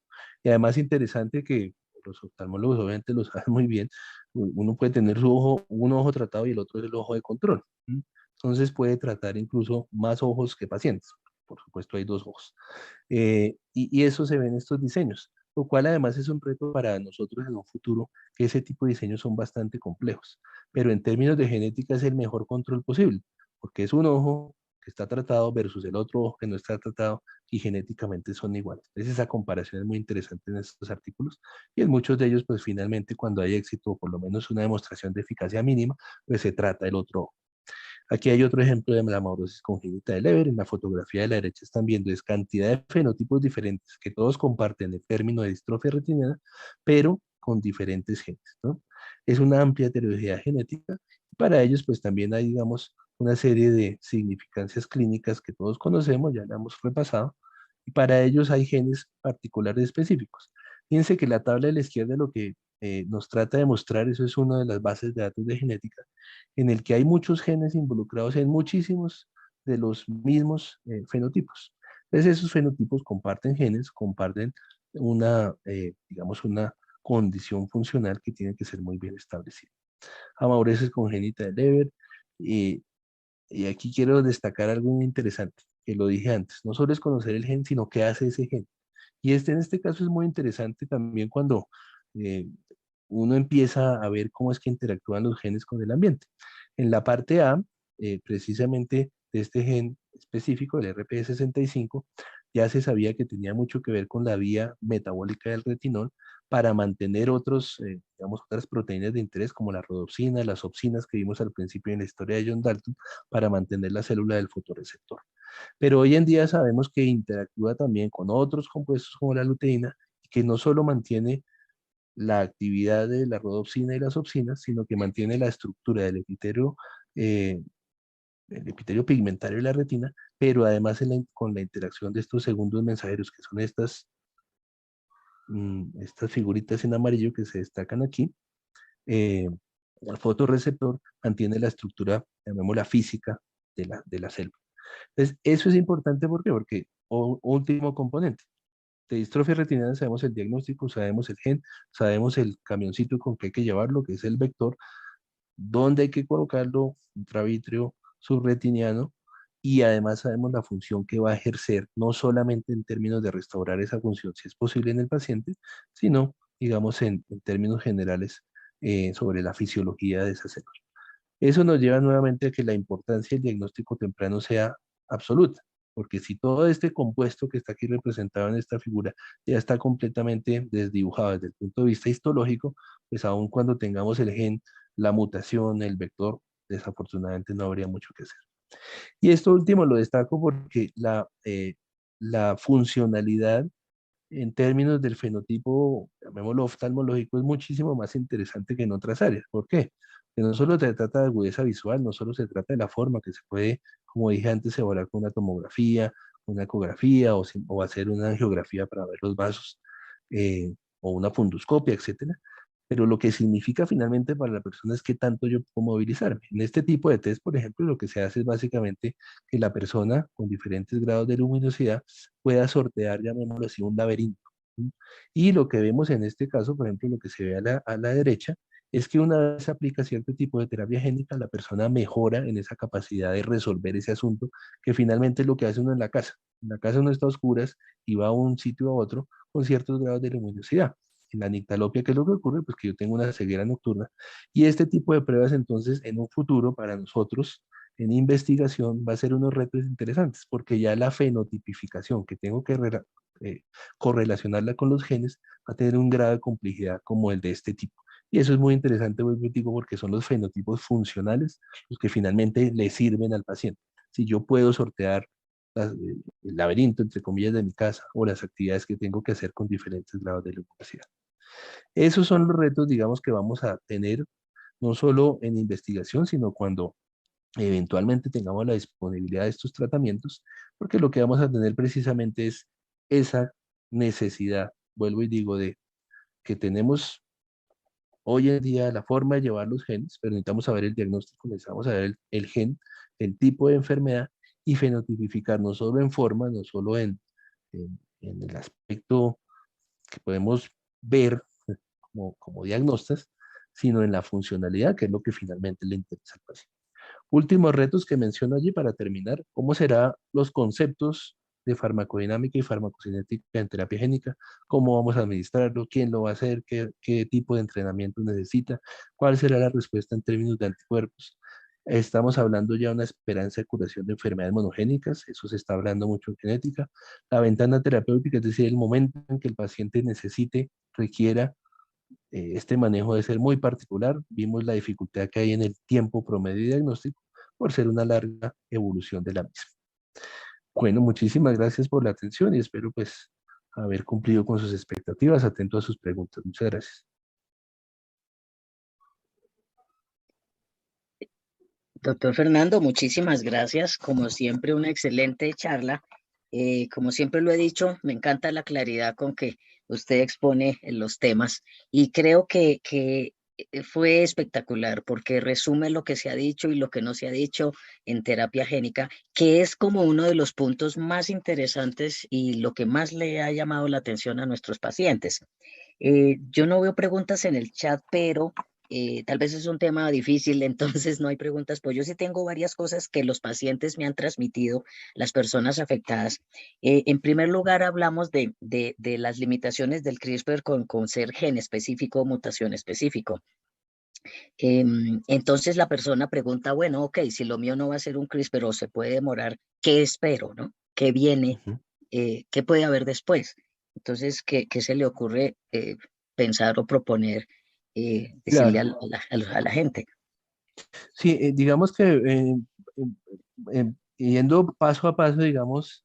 Y además interesante que los oftalmólogos obviamente lo saben muy bien, uno puede tener su ojo, un ojo tratado y el otro es el ojo de control. ¿Sí? Entonces puede tratar incluso más ojos que pacientes. Por supuesto hay dos ojos. Y eso se ve en estos diseños, lo cual además es un reto para nosotros en un futuro, que ese tipo de diseños son bastante complejos. Pero en términos de genética es el mejor control posible, porque es un ojo que está tratado versus el otro ojo que no está tratado y genéticamente son iguales. Entonces esa comparación es muy interesante en estos artículos y en muchos de ellos pues finalmente cuando hay éxito o por lo menos una demostración de eficacia mínima pues se trata el otro ojo. Aquí hay otro ejemplo de la amaurosis congénita de Leber. En la fotografía de la derecha están viendo es cantidad de fenotipos diferentes que todos comparten el término de distrofia retiniana, pero con diferentes genes, ¿no? Es una amplia heterogeneidad genética. Para ellos, pues también hay, digamos, una serie de significancias clínicas que todos conocemos, ya la hemos repasado, y para ellos hay genes particulares específicos. Fíjense que la tabla de la izquierda lo que nos trata de mostrar, eso es una de las bases de datos de genética, en el que hay muchos genes involucrados en muchísimos de los mismos fenotipos. Entonces esos fenotipos comparten genes, comparten una, digamos, una condición funcional que tiene que ser muy bien establecida. Amaurosis congénita de Leber, y, y aquí quiero destacar algo muy interesante, que lo dije antes, no solo es conocer el gen, sino qué hace ese gen. Y en este caso es muy interesante también cuando eh, uno empieza a ver cómo es que interactúan los genes con el ambiente. En la parte A, precisamente de este gen específico, el RPE65, ya se sabía que tenía mucho que ver con la vía metabólica del retinol para mantener otros, digamos, otras proteínas de interés como la rodopsina, las opsinas que vimos al principio en la historia de John Dalton, para mantener la célula del fotorreceptor. Pero hoy en día sabemos que interactúa también con otros compuestos como la luteína, que no solo mantiene la actividad de la rodopsina y las opsinas, sino que mantiene la estructura del epitelio, eh, el epitelio pigmentario de la retina, pero además con la interacción de estos segundos mensajeros, que son estas figuritas en amarillo que se destacan aquí, el fotorreceptor mantiene la estructura, llamémosla física, de la célula. Entonces, eso es importante, ¿por qué? Porque, último componente, de distrofia retiniana sabemos el diagnóstico, sabemos el gen, sabemos el camioncito con que hay que llevarlo, que es el vector, dónde hay que colocarlo, intravítrea, subretiniano, y además sabemos la función que va a ejercer, no solamente en términos de restaurar esa función, si es posible en el paciente, sino, digamos, en términos generales sobre la fisiología de esa célula. Eso nos lleva nuevamente a que la importancia del diagnóstico temprano sea absoluta, porque si todo este compuesto que está aquí representado en esta figura ya está completamente desdibujado desde el punto de vista histológico, pues aun cuando tengamos el gen, la mutación, el vector, desafortunadamente no habría mucho que hacer. Y esto último lo destaco porque la funcionalidad en términos del fenotipo, llamémoslo oftalmológico, es muchísimo más interesante que en otras áreas. ¿Por qué? Que no solo se trata de agudeza visual, no solo se trata de la forma que se puede, como dije antes, evaluar con una tomografía, una ecografía o hacer una angiografía para ver los vasos, o una fundoscopia, etcétera. Pero lo que significa finalmente para la persona es qué tanto yo puedo movilizarme. En este tipo de test, por ejemplo, lo que se hace es básicamente que la persona con diferentes grados de luminosidad pueda sortear, llamémoslo así, un laberinto. ¿Sí? Y lo que vemos en este caso, por ejemplo, lo que se ve a la derecha, es que una vez aplica cierto tipo de terapia génica, la persona mejora en esa capacidad de resolver ese asunto, que finalmente es lo que hace uno en la casa. En la casa uno está a oscuras y va a un sitio a otro con ciertos grados de luminosidad. En la nictalopia, ¿qué es lo que ocurre? Pues que yo tengo una ceguera nocturna. Y este tipo de pruebas, entonces, en un futuro, para nosotros, en investigación, va a ser unos retos interesantes, porque ya la fenotipificación que tengo que eh, correlacionarla con los genes va a tener un grado de complejidad como el de este tipo. Y eso es muy interesante, vuelvo y digo, porque son los fenotipos funcionales los que finalmente le sirven al paciente. Si yo puedo sortear el laberinto, entre comillas, de mi casa o las actividades que tengo que hacer con diferentes grados de luminosidad. Esos son los retos, digamos, que vamos a tener no solo en investigación, sino cuando eventualmente tengamos la disponibilidad de estos tratamientos, porque lo que vamos a tener precisamente es esa necesidad, vuelvo y digo, de que tenemos hoy en día la forma de llevar los genes, pero necesitamos saber el diagnóstico, necesitamos saber el gen, el tipo de enfermedad y fenotipificar no solo en forma, no solo en el aspecto que podemos ver como diagnostas, sino en la funcionalidad, que es lo que finalmente le interesa al paciente. Últimos retos que menciono allí para terminar, ¿cómo serán los conceptos de farmacodinámica y farmacocinética en terapia génica? ¿Cómo vamos a administrarlo? ¿Quién lo va a hacer? ¿Qué tipo de entrenamiento necesita? ¿Cuál será la respuesta en términos de anticuerpos? Estamos hablando ya de una esperanza de curación de enfermedades monogénicas, eso se está hablando mucho en genética. La ventana terapéutica, es decir, el momento en que el paciente necesite, requiera este manejo debe ser muy particular. Vimos la dificultad que hay en el tiempo promedio de diagnóstico por ser una larga evolución de la misma. Bueno, muchísimas gracias por la atención y espero pues haber cumplido con sus expectativas. Atento a sus preguntas. Muchas gracias. Doctor Fernando, muchísimas gracias. Como siempre, una excelente charla. Como siempre lo he dicho, me encanta la claridad con que usted expone los temas y creo que fue espectacular porque resume lo que se ha dicho y lo que no se ha dicho en terapia génica, que es como uno de los puntos más interesantes y lo que más le ha llamado la atención a nuestros pacientes. Yo no veo preguntas en el chat, pero tal vez es un tema difícil, entonces no hay preguntas, pues yo sí tengo varias cosas que los pacientes me han transmitido, las personas afectadas. En primer lugar, hablamos de las limitaciones del CRISPR con ser gen específico o mutación específico. Entonces la persona pregunta, bueno, ok, si lo mío no va a ser un CRISPR o se puede demorar, ¿qué espero, no? ¿Qué viene? Ujú. ¿qué puede haber después? Entonces, ¿qué se le ocurre pensar o proponer, decirle Claro, a la gente? sí, digamos que yendo paso a paso, digamos,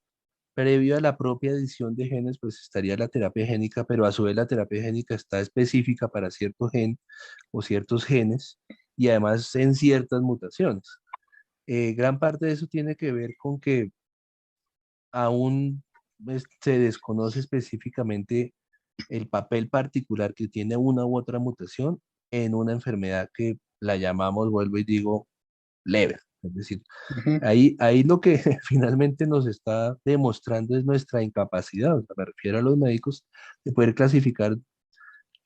previo a la propia edición de genes, pues estaría la terapia génica, pero a su vez la terapia génica está específica para cierto gen o ciertos genes y además en ciertas mutaciones. Gran parte de eso tiene que ver con que aún se desconoce específicamente el papel particular que tiene una u otra mutación en una enfermedad que la llamamos, vuelvo y digo, leve. Es decir, Ujú, ahí lo que finalmente nos está demostrando es nuestra incapacidad, o sea, me refiero a los médicos, de poder clasificar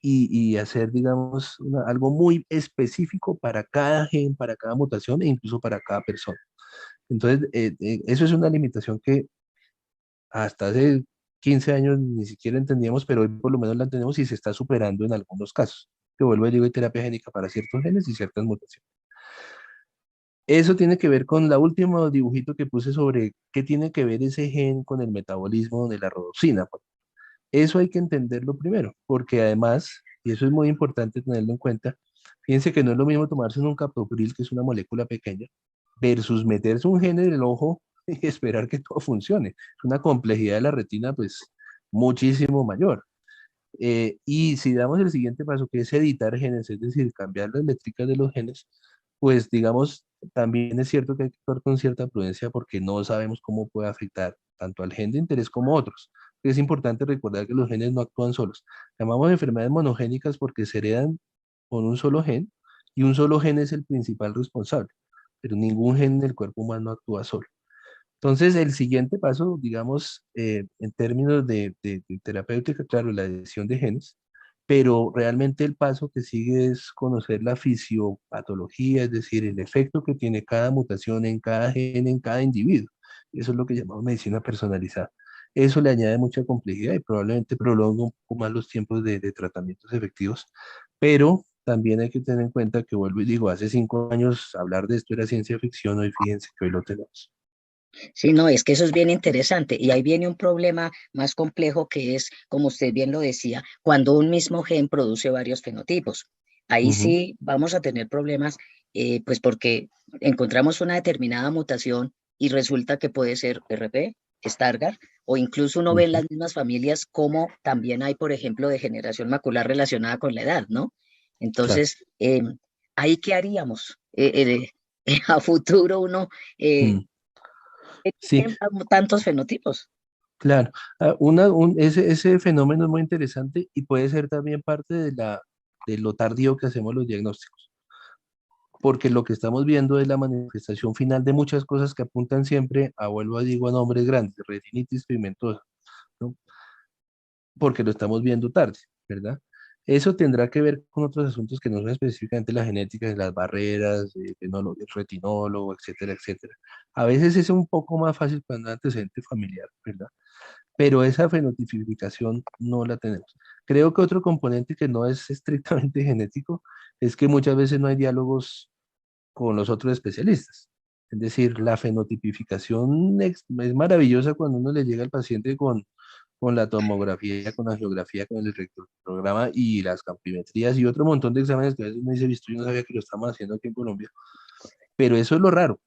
y hacer, digamos, algo muy específico para cada gen, para cada mutación e incluso para cada persona. Entonces, eso es una limitación que hasta hace 15 años ni siquiera entendíamos, pero hoy por lo menos la entendemos y se está superando en algunos casos. Que vuelvo y digo, hay terapia génica para ciertos genes y ciertas mutaciones. Eso tiene que ver con la última dibujito que puse sobre qué tiene que ver ese gen con el metabolismo de la rodopsina. Eso hay que entenderlo primero, porque además, y eso es muy importante tenerlo en cuenta, fíjense que no es lo mismo tomarse un captopril, que es una molécula pequeña, versus meterse un gen en el ojo y esperar que todo funcione. Es una complejidad de la retina, pues, muchísimo mayor. Y si damos el siguiente paso, que es editar genes, es decir, cambiar las métricas de los genes, pues digamos, también es cierto que hay que actuar con cierta prudencia porque no sabemos cómo puede afectar tanto al gen de interés como a otros. Es importante recordar que los genes no actúan solos. Llamamos enfermedades monogénicas porque se heredan con un solo gen y un solo gen es el principal responsable, pero ningún gen en el cuerpo humano actúa solo. Entonces, el siguiente paso, digamos, en términos de terapéutica, claro, la edición de genes, pero realmente el paso que sigue es conocer la fisiopatología, es decir, el efecto que tiene cada mutación en cada gen, en cada individuo. Eso es lo que llamamos medicina personalizada. Eso le añade mucha complejidad y probablemente prolonga un poco más los tiempos de tratamientos efectivos, pero también hay que tener en cuenta que, vuelvo y digo, hace 5 años hablar de esto era ciencia ficción, hoy fíjense que hoy lo tenemos. Sí, no, es que eso es bien interesante y ahí viene un problema más complejo que es, como usted bien lo decía, cuando un mismo gen produce varios fenotipos. Ahí Ujú, sí vamos a tener problemas, pues porque encontramos una determinada mutación y resulta que puede ser RP, Stargardt, o incluso uno ve en ujú. las mismas familias como también hay, por ejemplo, degeneración macular relacionada con la edad, ¿no? Claro. Entonces, ¿ahí qué haríamos? A futuro uno... eh, Mm, sí, tantos fenotipos. claro. Ese fenómeno es muy interesante y puede ser también parte de lo tardío que hacemos los diagnósticos, porque lo que estamos viendo es la manifestación final de muchas cosas que apuntan siempre a, vuelvo a digo, a nombres grandes, retinitis pigmentosa, ¿no? Porque lo estamos viendo tarde, ¿verdad? Eso tendrá que ver con otros asuntos que no son específicamente la genética, de las barreras, el retinólogo, etcétera, etcétera. A veces es un poco más fácil cuando hay antecedente familiar, ¿verdad? Pero esa fenotipificación no la tenemos. Creo que otro componente que no es estrictamente genético es que muchas veces no hay diálogos con los otros especialistas. Es decir, la fenotipificación es maravillosa cuando uno le llega al paciente con la tomografía, con la geografía, con el electrocardiograma y las campimetrías y otro montón de exámenes que a veces me dice, visto, yo no sabía que lo estamos haciendo aquí en Colombia. Pero eso es lo raro,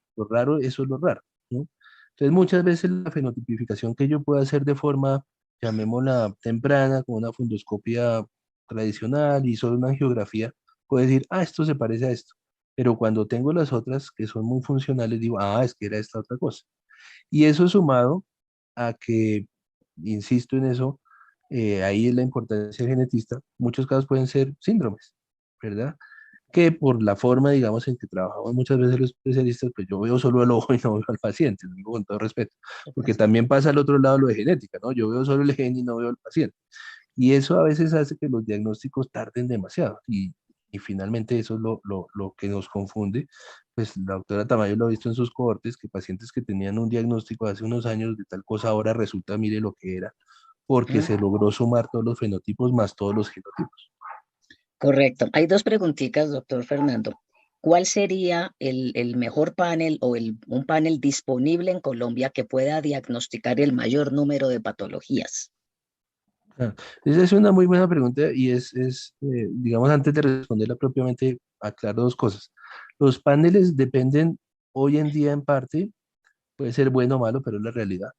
eso es lo raro, ¿no? Entonces, muchas veces la fenotipificación que yo puedo hacer de forma, llamémosla temprana, con una fundoscopia tradicional y solo una angiografía, puedo decir, ah, esto se parece a esto. Pero cuando tengo las otras que son muy funcionales, digo, ah, es que era esta otra cosa. Y eso sumado a que, insisto en eso, ahí es la importancia del genetista, muchos casos pueden ser síndromes, ¿verdad? Que por la forma, digamos, en que trabajamos muchas veces los especialistas, pues yo veo solo el ojo y no veo al paciente, lo digo con todo respeto, porque también pasa al otro lado lo de genética, ¿no? Yo veo solo el gen y no veo al paciente. Y eso a veces hace que los diagnósticos tarden demasiado y finalmente eso es lo que nos confunde. Pues la doctora Tamayo lo ha visto en sus cohortes, que pacientes que tenían un diagnóstico hace unos años de tal cosa ahora resulta, mire lo que era, porque Ujú, se logró sumar todos los fenotipos más todos los genotipos. correcto. Hay dos preguntitas, doctor Fernando. ¿cuál sería el mejor panel o un panel disponible en Colombia que pueda diagnosticar el mayor número de patologías? Ah, esa es una muy buena pregunta y digamos, antes de responderla propiamente, aclaro dos cosas. Los paneles dependen hoy en día en parte, puede ser bueno o malo, pero es la realidad,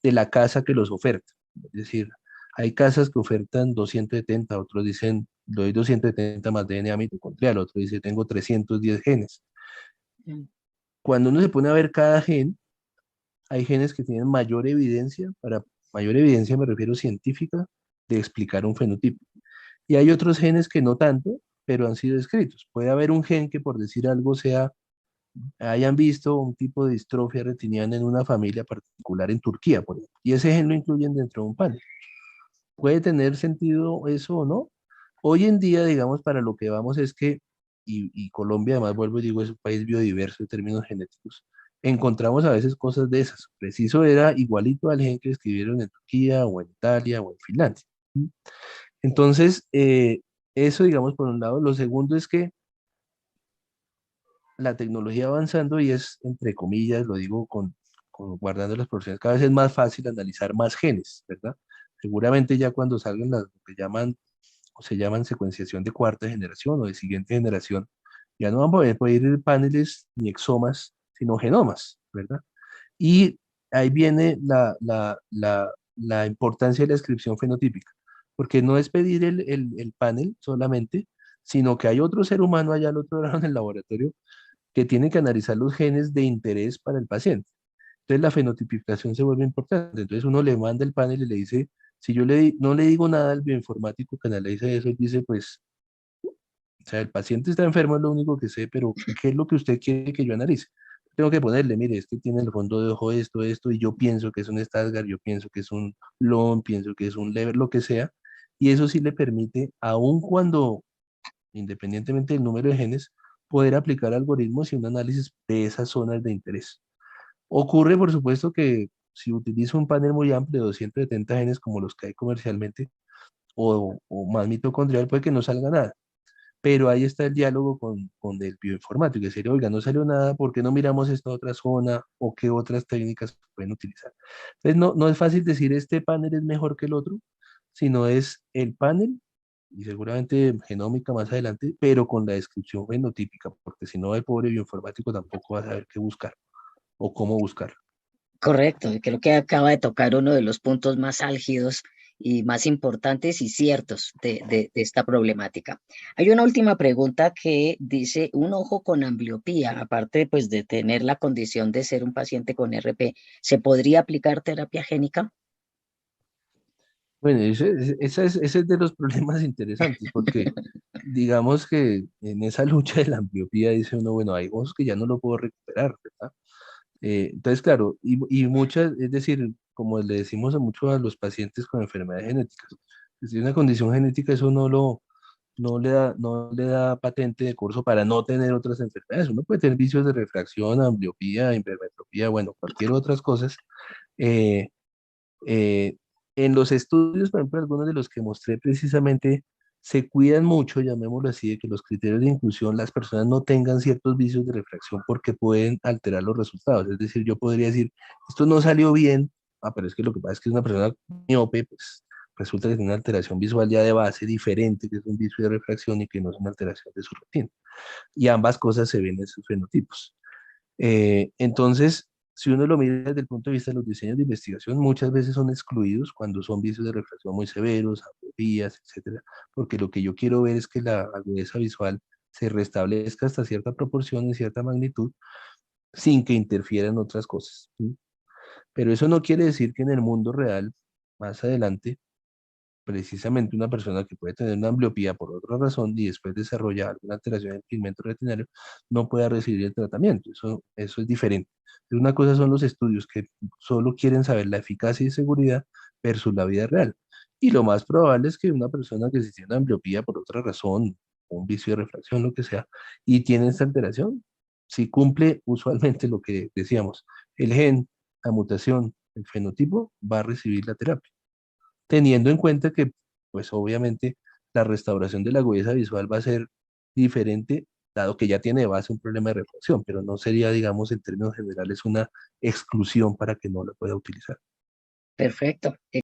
de la casa que los oferta. Es decir, hay casas que ofertan 270, otros dicen, doy 270 más DNA mitocondrial, otro dice, tengo 310 genes. Mm. Cuando uno se pone a ver cada gen, hay genes que tienen mayor evidencia, para mayor evidencia me refiero científica, de explicar un fenotipo. Y hay otros genes que no tanto, pero han sido descritos. Puede haber un gen que, por decir algo, hayan visto un tipo de distrofia retiniana en una familia particular en Turquía, por ejemplo, y ese gen lo incluyen dentro de un panel. ¿Puede tener sentido eso o no? Hoy en día, digamos, para lo que vamos es que, y Colombia, además, vuelvo y digo, es un país biodiverso en términos genéticos, encontramos a veces cosas de esas. Preciso era igualito al gen que escribieron en Turquía o en Italia o en Finlandia. Entonces, eso, digamos, por un lado. Lo segundo es que la tecnología avanzando y es, entre comillas, lo digo guardando las proporciones, cada vez es más fácil analizar más genes, ¿verdad? Seguramente ya cuando salgan las lo que llaman o se llaman secuenciación de cuarta generación o de siguiente generación, ya no van a poder ir paneles ni exomas, sino genomas, ¿verdad? Y ahí viene la importancia de la descripción fenotípica, porque no es pedir el panel solamente, sino que hay otro ser humano allá al otro lado en el laboratorio que tiene que analizar los genes de interés para el paciente. Entonces la fenotipificación se vuelve importante. Entonces uno le manda el panel y le dice, si yo no le digo nada al bioinformático que analiza eso, él dice, pues, o sea, el paciente está enfermo, es lo único que sé, pero ¿qué es lo que usted quiere que yo analice? Tengo que ponerle, mire, es que tiene el fondo de ojo esto, esto, y yo pienso que es un Stargardt, yo pienso que es un Long, pienso que es un Leber, lo que sea, y eso sí le permite, aun cuando, independientemente del número de genes, poder aplicar algoritmos y un análisis de esas zonas de interés. Ocurre, por supuesto, que si utilizo un panel muy amplio de 270 genes como los que hay comercialmente, o más mitocondrial, puede que no salga nada. Pero ahí está el diálogo con el bioinformático, y decir, oiga, no salió nada, ¿por qué no miramos esta otra zona o qué otras técnicas pueden utilizar? Entonces, no es fácil decir este panel es mejor que el otro, sino es el panel y seguramente genómica más adelante, pero con la descripción fenotípica, porque si no, el pobre bioinformático tampoco va a saber qué buscar o cómo buscar. Correcto, y creo que acaba de tocar uno de los puntos más álgidos y más importantes y ciertos de esta problemática. Hay una última pregunta que dice, un ojo con ambliopía, aparte pues de tener la condición de ser un paciente con RP, ¿se podría aplicar terapia génica? Bueno, ese es de los problemas interesantes, porque digamos que en esa lucha de la ambliopía dice uno, bueno, hay ojos que ya no lo puedo recuperar, ¿verdad? Entonces, claro, y muchas, es decir, como le decimos a muchos a los pacientes con enfermedades genéticas, si tiene una condición genética, eso no le da patente de curso para no tener otras enfermedades. Uno puede tener vicios de refracción, ambliopía, hipermetropía, bueno, cualquier otras cosas. eh, eh, en los estudios, por ejemplo, algunos de los que mostré precisamente, se cuidan mucho, llamémoslo así, de que los criterios de inclusión, las personas no tengan ciertos vicios de refracción porque pueden alterar los resultados. Es decir, yo podría decir, esto no salió bien, pero es que lo que pasa es que es una persona miope, pues resulta que tiene una alteración visual ya de base diferente, que es un vicio de refracción y que no es una alteración de su retina. Y ambas cosas se ven en sus fenotipos. Entonces, si uno lo mira desde el punto de vista de los diseños de investigación, muchas veces son excluidos cuando son vicios de refracción muy severos, atrofias, etcétera, porque lo que yo quiero ver es que la agudeza visual se restablezca hasta cierta proporción, en cierta magnitud, sin que interfieran otras cosas. ¿Sí? Pero eso no quiere decir que en el mundo real, más adelante, precisamente una persona que puede tener una ambliopía por otra razón y después desarrolla alguna alteración del pigmento retinario, no pueda recibir el tratamiento. Eso es diferente. Una cosa son los estudios que solo quieren saber la eficacia y seguridad versus la vida real. Y lo más probable es que una persona que si tiene una ambliopía por otra razón, un vicio de refracción, lo que sea, y tiene esta alteración, si cumple usualmente lo que decíamos, el gen, la mutación, el fenotipo, va a recibir la terapia teniendo en cuenta que, pues obviamente, la restauración de la agudeza visual va a ser diferente dado que ya tiene de base un problema de reflexión, pero no sería, digamos, en términos generales, una exclusión para que no la pueda utilizar. Perfecto.